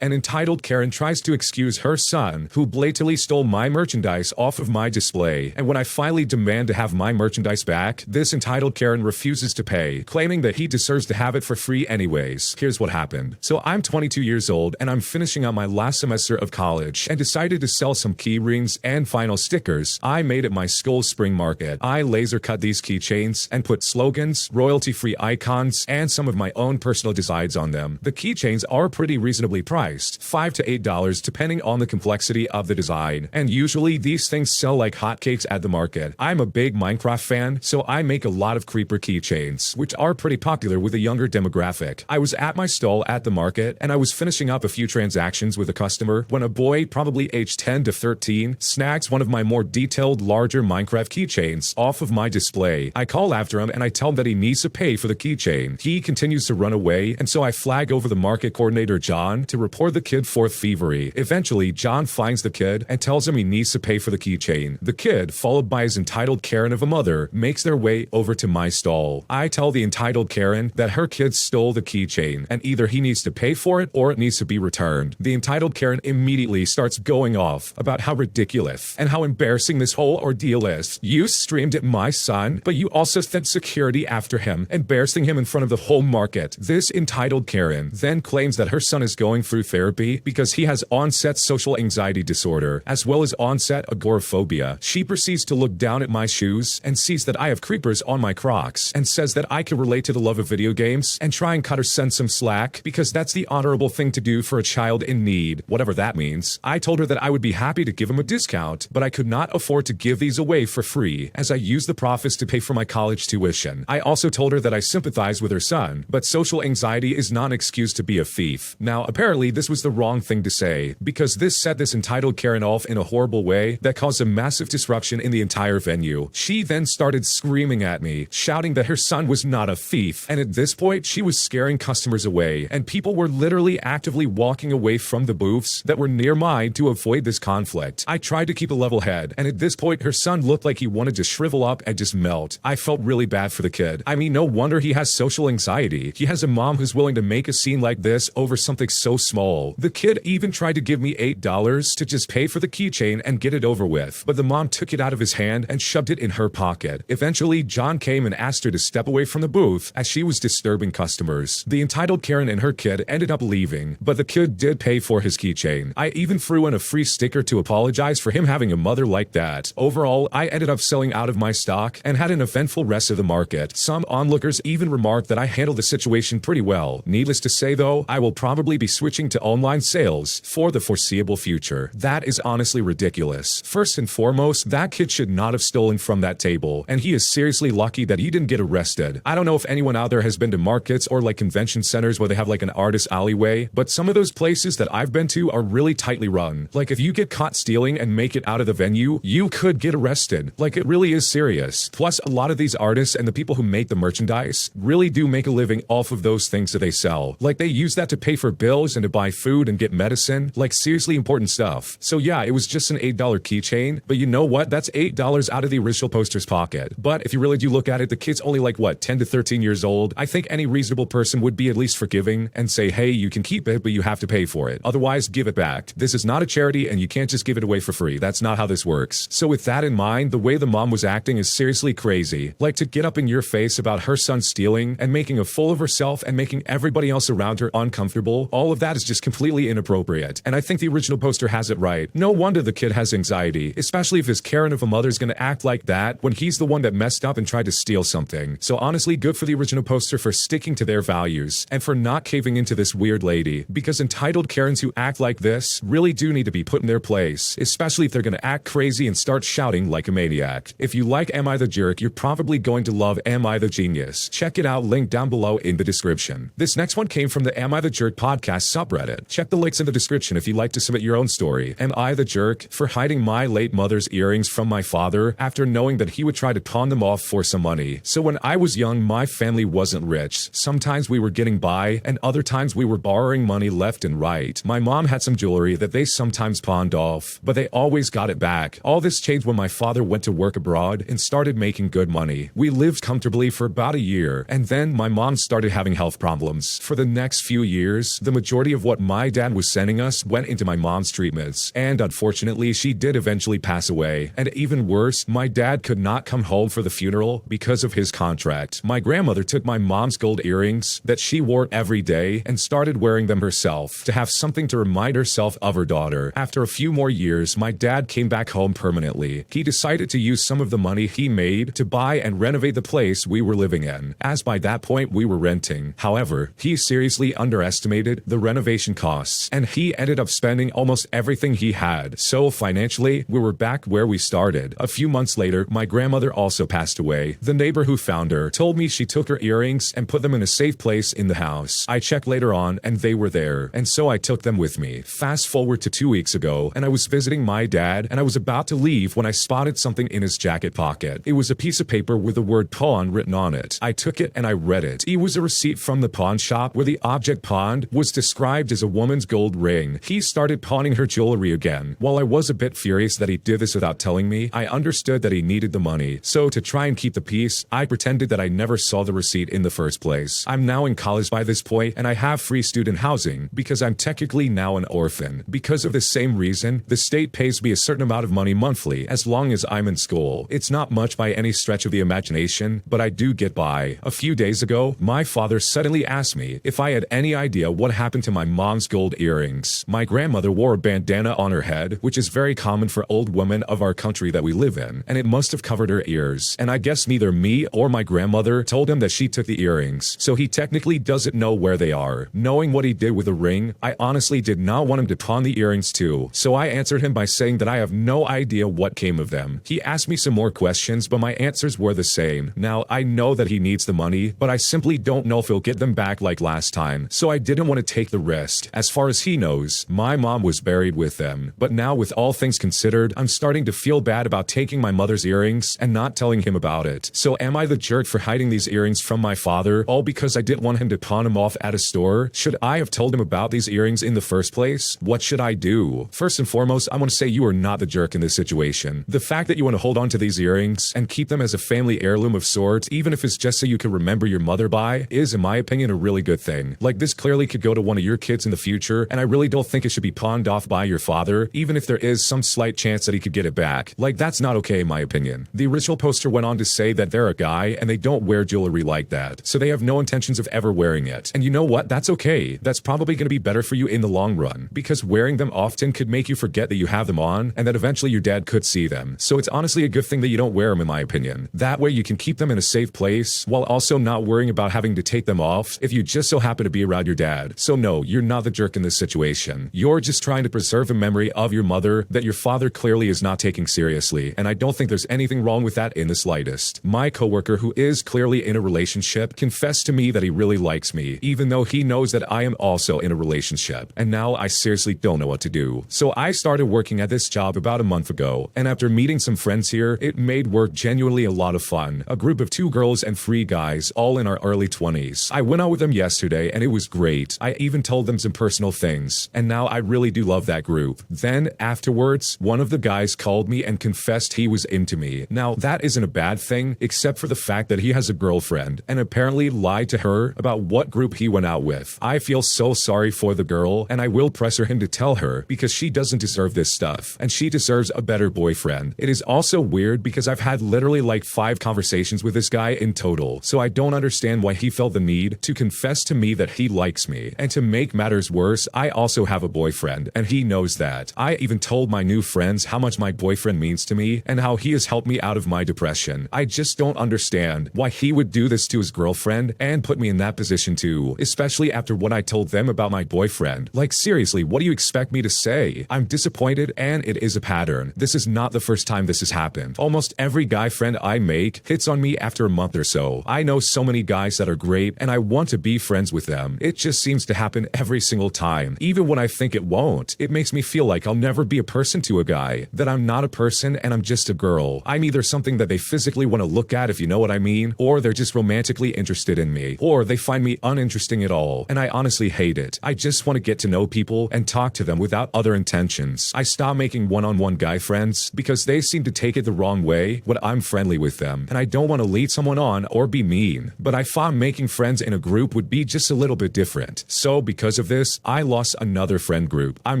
An entitled Karen tries to excuse her son, who blatantly stole my merchandise off of my display, and when I finally demand to have my merchandise back, this entitled Karen refuses to pay, claiming that he deserves to have it for free anyways. Here's what happened. So I'm 22 years old and I'm finishing out my last semester of college and decided to sell some key rings and vinyl stickers I made at my school's spring market. I laser cut these keychains and put slogans, royalty-free icons, and some of my own personal designs on them. The keychains are pretty reasonably priced, $5 to $8 depending on the complexity of the design, and usually these things sell like hotcakes at the market. I'm a big Minecraft fan, so I make a lot of creeper keychains, which are pretty popular with a younger demographic. I was at my stall at the market, and I was finishing up a few transactions with a customer when a boy, probably aged 10 to 13, snags one of my more detailed, larger Minecraft keychains off of my display. I call after him and I tell him that he needs to pay for the keychain. He continues to run away, and so I flag over the market coordinator John to report the kid for thievery. Eventually, John finds the kid and tells him he needs to pay for the keychain. The kid, followed by his entitled Karen of a mother, makes their way over to my stall. I tell the entitled Karen that her kid stole the keychain, and either he needs to pay for it or it needs to be returned. The entitled Karen immediately starts going off about how ridiculous and how embarrassing this whole ordeal is. You streamed at my son, but you also sent security after him, embarrassing him in front of the whole market. This entitled Karen then claims that her son is going through therapy because he has onset social anxiety disorder, as well as onset agoraphobia. She proceeds to look down at my shoes and sees that I have creepers on my Crocs, and says that I can relate to the love of video games and try and cut her son some slack because that's the honorable thing to do for a child in need, whatever that means. I told her that I would be happy to give him a discount, but I could not afford to give these away for free, as I use the profits to pay for my college tuition. I also told her that I sympathize with her son, but social anxiety is not an excuse to be a thief. Now, apparently this was the wrong thing to say, because this set this entitled Karen off in a horrible way that caused a massive disruption in the entire venue. She then started screaming at me, shouting that her son was not a thief, and at this point she was scaring customers away, and people were literally actively walking away from the booths that were near mine to avoid this conflict. I tried to keep a level head, and at this point her son looked like he wanted to shrivel up and just melt. I felt really bad for the kid. I mean, no wonder he has social anxiety. He has a mom who's willing to make a scene like this over something so small. The kid even tried to give me $8 to just pay for the keychain and get it over with, but the mom took it out of his hand and shoved it in her pocket. Eventually, John came and asked her to step away from the booth as she was disturbing customers. The entitled Karen and her kid ended up leaving, but the kid did pay for his keychain. I even threw in a free sticker to apologize for him having a mother like that. Overall, I ended up selling out of my stock and had an eventful rest of the market. Some onlookers even remarked that I handled the situation pretty well. Needless to say though, I will probably be switching to online sales for the foreseeable future. That is honestly ridiculous. First and foremost, that kid should not have stolen from that table, and he is seriously lucky that he didn't get arrested. I don't know if anyone out there has been to markets or like convention centers where they have like an artist alleyway, but some of those places that I've been to are really tightly run. Like if you get caught stealing and make it out of the venue, you could get arrested. Like it really is serious. Plus, a lot of these artists and the people who make the merchandise really do make a living off of those things that they sell. Like they use that to pay for bills and to buy food and get medicine, like seriously important stuff. So yeah, it was just an $8 keychain, but you know what? That's $8 out of the original poster's pocket. But if you really do look at it, the kid's only like what, 10 to 13 years old. I think any reasonable person would be at least forgiving and say, hey, you can keep it, but you have to pay for it. Otherwise, give it back. This is not a charity and you can't just give it away for free. That's not how this works. So with that in mind, the way the mom was acting is seriously crazy. Like to get up in your face about her son stealing and making a fool of herself and making everybody else around her uncomfortable, all of that is just completely inappropriate. And I think the original poster has it right. No wonder the kid has anxiety, especially if his Karen of a mother's gonna act like that when he's the one that messed up and tried to steal something. So honestly, good for the original poster for sticking to their values and for not caving into this weird lady, because entitled Karens who act like this really do need to be put in their place, especially if they're gonna act crazy and start shouting like a maniac. If you like Am I the Jerk, you're probably going to love Am I the Genius. Check it out, link down below in the description. This next one came from the Am I the Jerk podcast subreddit. Check the links in the description if you'd like to submit your own story. Am I the jerk for hiding my late mother's earrings from my father after knowing that he would try to pawn them off for some money? So when I was young, my family wasn't rich. Sometimes we were getting by, and other times we were borrowing money left and right. My mom had some jewelry that they sometimes pawned off, but they always got it back. All this changed when my father went to work abroad and started making good money. We lived comfortably for about a year, and then my mom started having health problems. For the next few years, the majority of what my dad was sending us went into my mom's treatments, and unfortunately she did eventually pass away. And even worse, my dad could not come home for the funeral because of his contract. My grandmother took my mom's gold earrings that she wore every day and started wearing them herself to have something to remind herself of her daughter. After a few more years, my dad came back home permanently. He decided to use some of the money he made to buy and renovate the place we were living in, as by that point we were renting. However, he seriously underestimated the renovation costs, and he ended up spending almost everything he had. So financially, we were back where we started. A few months later, my grandmother also passed away. The neighbor who found her told me she took her earrings and put them in a safe place in the house. I checked later on and they were there, and so I took them with me. Fast forward to 2 weeks ago, and I was visiting my dad, and I was about to leave when I spotted something in his jacket pocket. It was a piece of paper with the word pawn written on it. I took it and I read it. It was a receipt from the pawn shop where the object pawned was described as a woman's gold ring. He started pawning her jewelry again. While I was a bit furious that he did this without telling me, I understood that he needed the money. So to try and keep the peace, I pretended that I never saw the receipt in the first place. I'm now in college by this point, and I have free student housing because I'm technically now an orphan. Because of the same reason, the state pays me a certain amount of money monthly as long as I'm in school. It's not much by any stretch of the imagination, but I do get by. A few days ago, my father suddenly asked me if I had any idea what happened to my mom's gold earrings. My grandmother wore a bandana on her head, which is very common for old women of our country that we live in, and it must have covered her ears. And I guess neither me or my grandmother told him that she took the earrings, so he technically doesn't know where they are. Knowing what he did with the ring, I honestly did not want him to pawn the earrings too, so I answered him by saying that I have no idea what came of them. He asked me some more questions, but my answers were the same. Now, I know that he needs the money, but I simply don't know if he'll get them back like last time, so I didn't want to take the risk. As far as he knows, my mom was buried with them, but now with all things considered, I'm starting to feel bad about taking my mother's earrings and not telling him about it. So am I the jerk for hiding these earrings from my father, all because I didn't want him to pawn them off at a store? Should I have told him about these earrings in the first place? What should I do? First and foremost, I want to say you are not the jerk in this situation. The fact that you want to hold on to these earrings and keep them as a family heirloom of sorts, even if it's just so you can remember your mother by, is, in my opinion, a really good thing. Like, this clearly could go to one of your kids in the future, and I really don't think it should be pawned off by your father, even if there is some slight chance that he could get it back. Like, that's not okay in my opinion. The original poster went on to say that they're a guy and they don't wear jewelry like that, so they have no intentions of ever wearing it. And you know what? That's okay. That's probably going to be better for you in the long run, because wearing them often could make you forget that you have them on and that eventually your dad could see them. So it's honestly a good thing that you don't wear them, in my opinion. That way you can keep them in a safe place while also not worrying about having to take them off if you just so happen to be around your dad. So no, you're not the jerk in this situation. You're just trying to preserve a memory of your mother that your father clearly is not taking seriously, and I don't think there's anything wrong with that in the slightest. My coworker, who is clearly in a relationship, confessed to me that he really likes me, even though he knows that I am also in a relationship, and now I seriously don't know what to do. So I started working at this job about a month ago, and after meeting some friends here, it made work genuinely a lot of fun. A group of 2 girls and 3 guys, all in our early 20s. I went out with them yesterday, and it was great. I even told them some personal things, and now I really do love that group. Then, afterwards, one of the guys called me and confessed he was into me. Now, that isn't a bad thing, except for the fact that he has a girlfriend, and apparently lied to her about what group he went out with. I feel so sorry for the girl, and I will pressure him to tell her, because she doesn't deserve this stuff, and she deserves a better boyfriend. It is also weird because I've had literally like 5 conversations with this guy in total, so I don't understand why he felt the need to confess to me that he likes me. And to make matters worse, I also have a boyfriend, and he knows that. I even told my new friends how much my boyfriend means to me and how he has helped me out of my depression. I just don't understand why he would do this to his girlfriend and put me in that position too, especially after what I told them about my boyfriend. Like, seriously, what do you expect me to say? I'm disappointed, and it is a pattern. This is not the first time this has happened. Almost every guy friend I make hits on me after a month or so. I know so many guys that are great, and I want to be friends with them. It just seems to happen every single time, even when I think it won't. It makes me feel like I'll never be a person to a guy, that I'm not a person and I'm just a girl. I'm either something that they physically want to look at, if you know what I mean, or they're just romantically interested in me, or they find me uninteresting at all, and I honestly hate it. I just want to get to know people and talk to them without other intentions. I stopped making one-on-one guy friends because they seem to take it the wrong way when I'm friendly with them, and I don't want to lead someone on or be mean, but I found making friends in a group would be just a little bit different. So because because of this, I lost another friend group. I'm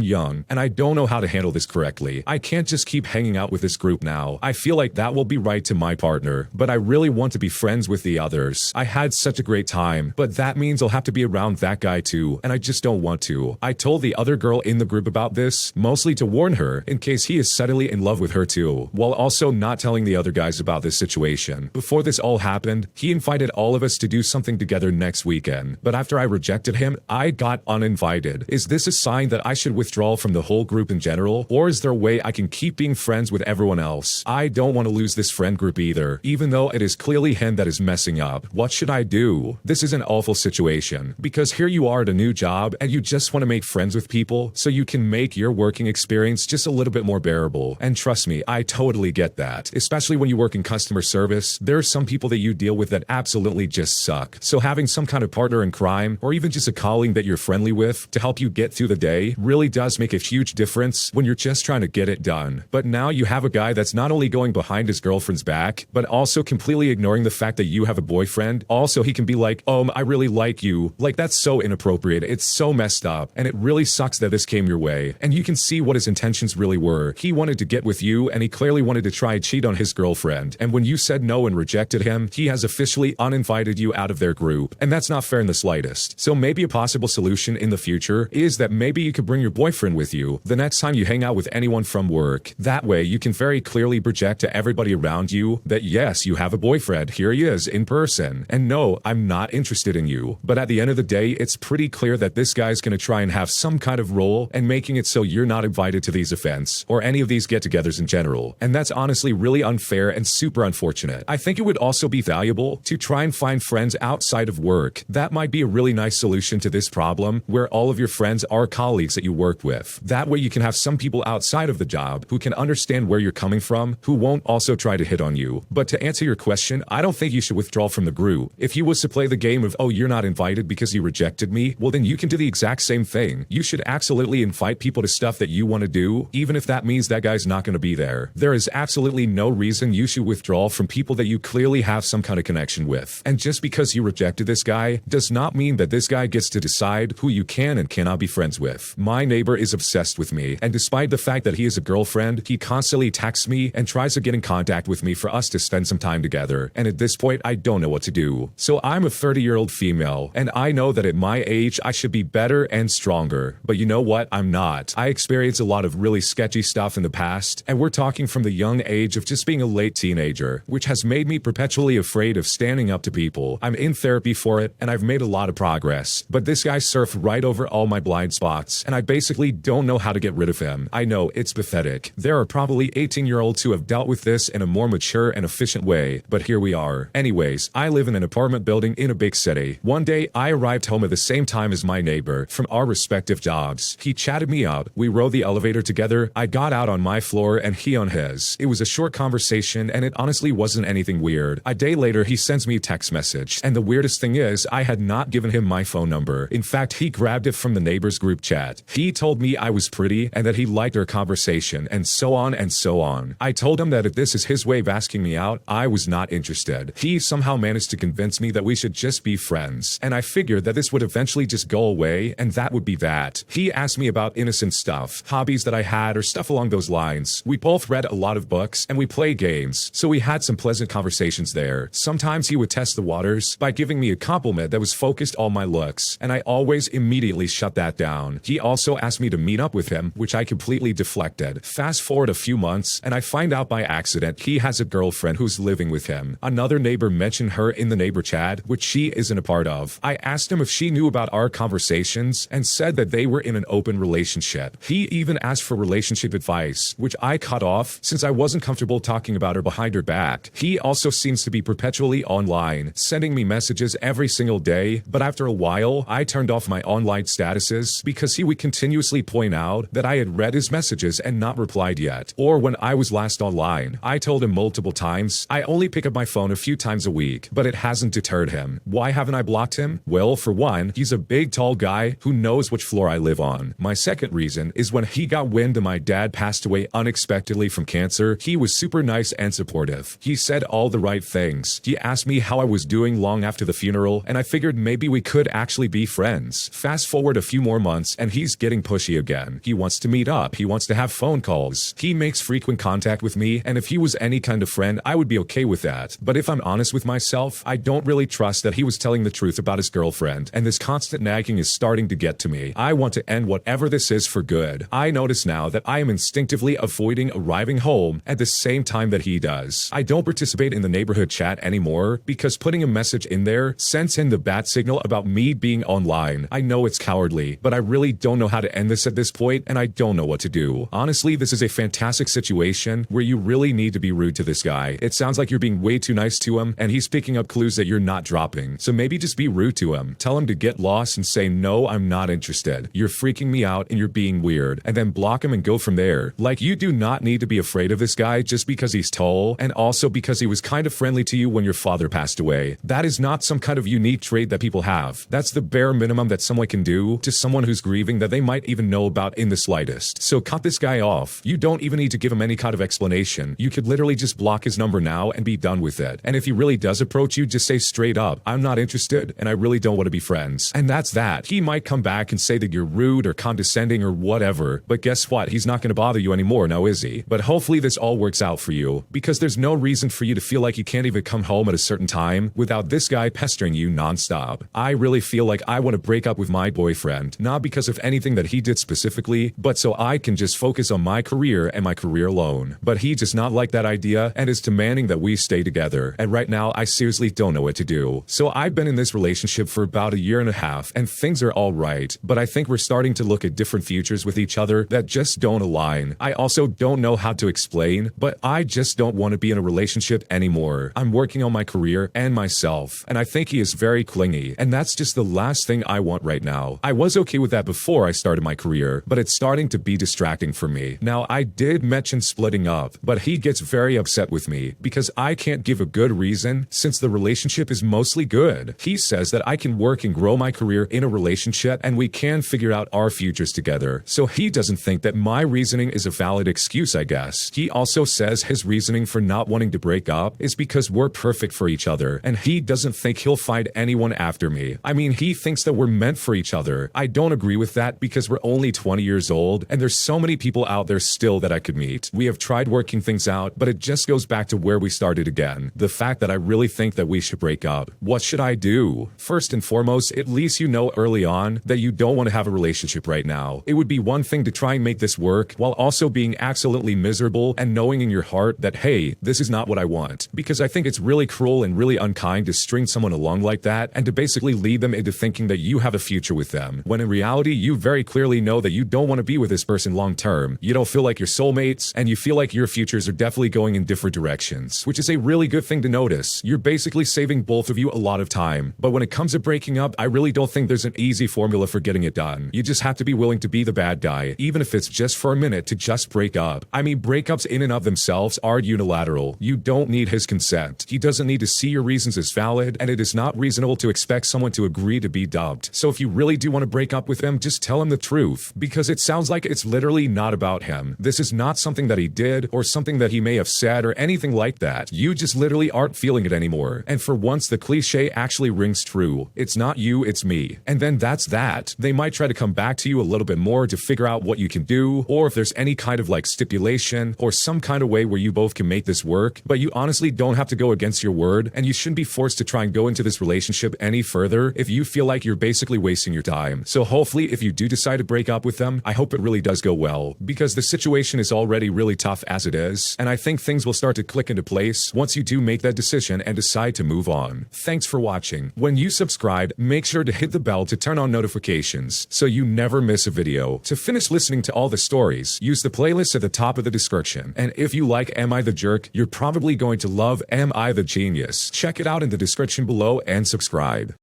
young, and I don't know how to handle this correctly. I can't just keep hanging out with this group now. I feel like that will be right to my partner, but I really want to be friends with the others. I had such a great time, but that means I'll have to be around that guy too, and I just don't want to. I told the other girl in the group about this, mostly to warn her in case he is suddenly in love with her too, while also not telling the other guys about this situation. Before this all happened, he invited all of us to do something together next weekend, but after I rejected him, I got uninvited. Is this a sign that I should withdraw from the whole group in general, or is there a way I can keep being friends with everyone else? I don't want to lose this friend group either, even though it is clearly him that is messing up. What should I do? This is an awful situation, because here you are at a new job and you just want to make friends with people so you can make your working experience just a little bit more bearable. And trust me, I totally get that. Especially when you work in customer service, there are some people that you deal with that absolutely just suck. So having some kind of partner in crime, or even just a colleague that you're friendly with to help you get through the day, really does make a huge difference when you're just trying to get it done. But now you have a guy that's not only going behind his girlfriend's back, but also completely ignoring the fact that you have a boyfriend. Also, he can be like, "Oh, I really like you." Like, that's so inappropriate. It's so messed up. And it really sucks that this came your way. And you can see what his intentions really were. He wanted to get with you, and he clearly wanted to try and cheat on his girlfriend. And when you said no and rejected him, he has officially uninvited you out of their group. And that's not fair in the slightest. So maybe a possible solution in the future is that maybe you could bring your boyfriend with you the next time you hang out with anyone from work. That way, you can very clearly project to everybody around you that yes, you have a boyfriend. Here he is in person. And no, I'm not interested in you. But at the end of the day, it's pretty clear that this guy's going to try and have some kind of role and making it so you're not invited to these events or any of these get-togethers in general. And that's honestly really unfair and super unfortunate. I think it would also be valuable to try and find friends outside of work. That might be a really nice solution to this problem where all of your friends are colleagues that you work with. That way you can have some people outside of the job who can understand where you're coming from, who won't also try to hit on you. But to answer your question, I don't think you should withdraw from the group. If he was to play the game of, "Oh, you're not invited because you rejected me," well then you can do the exact same thing. You should absolutely invite people to stuff that you want to do, even if that means that guy's not going to be there. There is absolutely no reason you should withdraw from people that you clearly have some kind of connection with. And just because you rejected this guy does not mean that this guy gets to decide who you can and cannot be friends with. My neighbor is obsessed with me, and despite the fact that he has a girlfriend, he constantly texts me and tries to get in contact with me for us to spend some time together. And at this point, I don't know what to do. So I'm a 30-year-old female, and I know that at my age, I should be better and stronger. But you know what? I'm not. I experienced a lot of really sketchy stuff in the past, and we're talking from the young age of just being a late teenager, which has made me perpetually afraid of standing up to people. I'm in therapy for it, and I've made a lot of progress. But this guy surfed right over all my blind spots, and I basically don't know how to get rid of him. I know, it's pathetic. There are probably 18-year-olds who have dealt with this in a more mature and efficient way, but here we are. Anyways, I live in an apartment building in a big city. One day, I arrived home at the same time as my neighbor from our respective jobs. He chatted me up, we rode the elevator together, I got out on my floor and he on his. It was a short conversation and it honestly wasn't anything weird. A day later, he sends me a text message, and the weirdest thing is, I had not given him my phone number. In fact, he grabbed it from the neighbor's group chat. He told me I was pretty and that he liked our conversation, and so on and so on. I told him that if this is his way of asking me out, I was not interested. He somehow managed to convince me that we should just be friends, and I figured that this would eventually just go away, and that would be that. He asked me about innocent stuff, hobbies that I had, or stuff along those lines. We both read a lot of books, and we played games, so we had some pleasant conversations there. Sometimes he would test the waters by giving me a compliment that was focused on my looks, and I always immediately shut that down. He also asked me to meet up with him, which I completely deflected. Fast forward a few months, and I find out by accident he has a girlfriend who's living with him. Another neighbor mentioned her in the neighbor chat, which she isn't a part of. I asked him if she knew about our conversations and said that they were in an open relationship. He even asked for relationship advice, which I cut off since I wasn't comfortable talking about her behind her back. He also seems to be perpetually online, sending me messages every single day, but after a while, I turned off my online statuses because he would continuously point out that I had read his messages and not replied yet. Or when I was last online, I told him multiple times, I only pick up my phone a few times a week, but it hasn't deterred him. Why haven't I blocked him? Well, for one, he's a big tall guy who knows which floor I live on. My second reason is when he got wind that my dad passed away unexpectedly from cancer, he was super nice and supportive. He said all the right things. He asked me how I was doing long after the funeral, and I figured maybe we could actually be friends. this. Fast forward a few more months and he's getting pushy again. He wants to meet up. He wants to have phone calls. He makes frequent contact with me, and if he was any kind of friend, I would be okay with that. But if I'm honest with myself, I don't really trust that he was telling the truth about his girlfriend, and this constant nagging is starting to get to me. I want to end whatever this is for good. I notice now that I am instinctively avoiding arriving home at the same time that he does. I don't participate in the neighborhood chat anymore because putting a message in there sends in the bat signal about me being online. I know it's cowardly, but I really don't know how to end this at this point, and I don't know what to do. Honestly, this is a fantastic situation where you really need to be rude to this guy. It sounds like you're being way too nice to him, and he's picking up clues that you're not dropping. So maybe just be rude to him. Tell him to get lost and say, no, I'm not interested. You're freaking me out and you're being weird. And then block him and go from there. Like, you do not need to be afraid of this guy just because he's tall, and also because he was kind of friendly to you when your father passed away. That is not some kind of unique trait that people have. That's the bare minimum that someone can do to someone who's grieving that they might even know about in the slightest. So cut this guy off. You don't even need to give him any kind of explanation. You could literally just block his number now and be done with it. And if he really does approach you, just say straight up, I'm not interested and I really don't want to be friends. And that's that. He might come back and say that you're rude or condescending or whatever, but guess what? He's not going to bother you anymore now, is he? But hopefully this all works out for you, because there's no reason for you to feel like you can't even come home at a certain time without this guy pestering you nonstop. I really feel like I want to break up with my boyfriend, not because of anything that he did specifically, but so I can just focus on my career and my career alone. But he does not like that idea and is demanding that we stay together. And right now, I seriously don't know what to do. So I've been in this relationship for about a year and a half, and things are all right, but I think we're starting to look at different futures with each other that just don't align. I also don't know how to explain, but I just don't want to be in a relationship anymore. I'm working on my career and myself, and I think he is very clingy, and that's just the last thing I want right now. I was okay with that before I started my career, but it's starting to be distracting for me. Now, I did mention splitting up, but he gets very upset with me because I can't give a good reason since the relationship is mostly good. He says that I can work and grow my career in a relationship and we can figure out our futures together. So he doesn't think that my reasoning is a valid excuse, I guess. He also says his reasoning for not wanting to break up is because we're perfect for each other, and he doesn't think he'll find anyone after me. I mean, he thinks that we're meant for each other. I don't agree with that because we're only 20 years old, and there's so many people out there still that I could meet. We have tried working things out, but it just goes back to where we started again. The fact that I really think that we should break up. What should I do? First and foremost, at least you know early on that you don't want to have a relationship right now. It would be one thing to try and make this work while also being absolutely miserable and knowing in your heart that, hey, this is not what I want. Because I think it's really cruel and really unkind to string someone along like that and to basically lead them into thinking that you have a future with them, when in reality, you very clearly know that you don't want to be with this person long term. You don't feel like you're soulmates, and you feel like your futures are definitely going in different directions, which is a really good thing to notice. You're basically saving both of you a lot of time. But when it comes to breaking up, I really don't think there's an easy formula for getting it done. You just have to be willing to be the bad guy, even if it's just for a minute, to just break up. I mean, breakups in and of themselves are unilateral. You don't need his consent. He doesn't need to see your reasons as valid, and it is not reasonable to expect someone to agree to be dumped. So if you really do want to break up with him, just tell him the truth, because it sounds like it's literally not about him. This is not something that he did or something that he may have said or anything like that. You just literally aren't feeling it anymore. And for once, the cliche actually rings true. It's not you, it's me. And then that's that. They might try to come back to you a little bit more to figure out what you can do, or if there's any kind of like stipulation or some kind of way where you both can make this work, but you honestly don't have to go against your word, and you shouldn't be forced to try and go into this relationship any further if you feel like you're basically wasting your time. So hopefully, if you do decide to break up with them, I hope it really does go well, because the situation is already really tough as it is, and I think things will start to click into place once you do make that decision and decide to move on. Thanks for watching. When you subscribe, make sure to hit the bell to turn on notifications so you never miss a video. To finish listening to all the stories, use the playlist at the top of the description. And if you like Am I the Jerk, you're probably going to love Am I the Genius. Check it out in the description below and subscribe.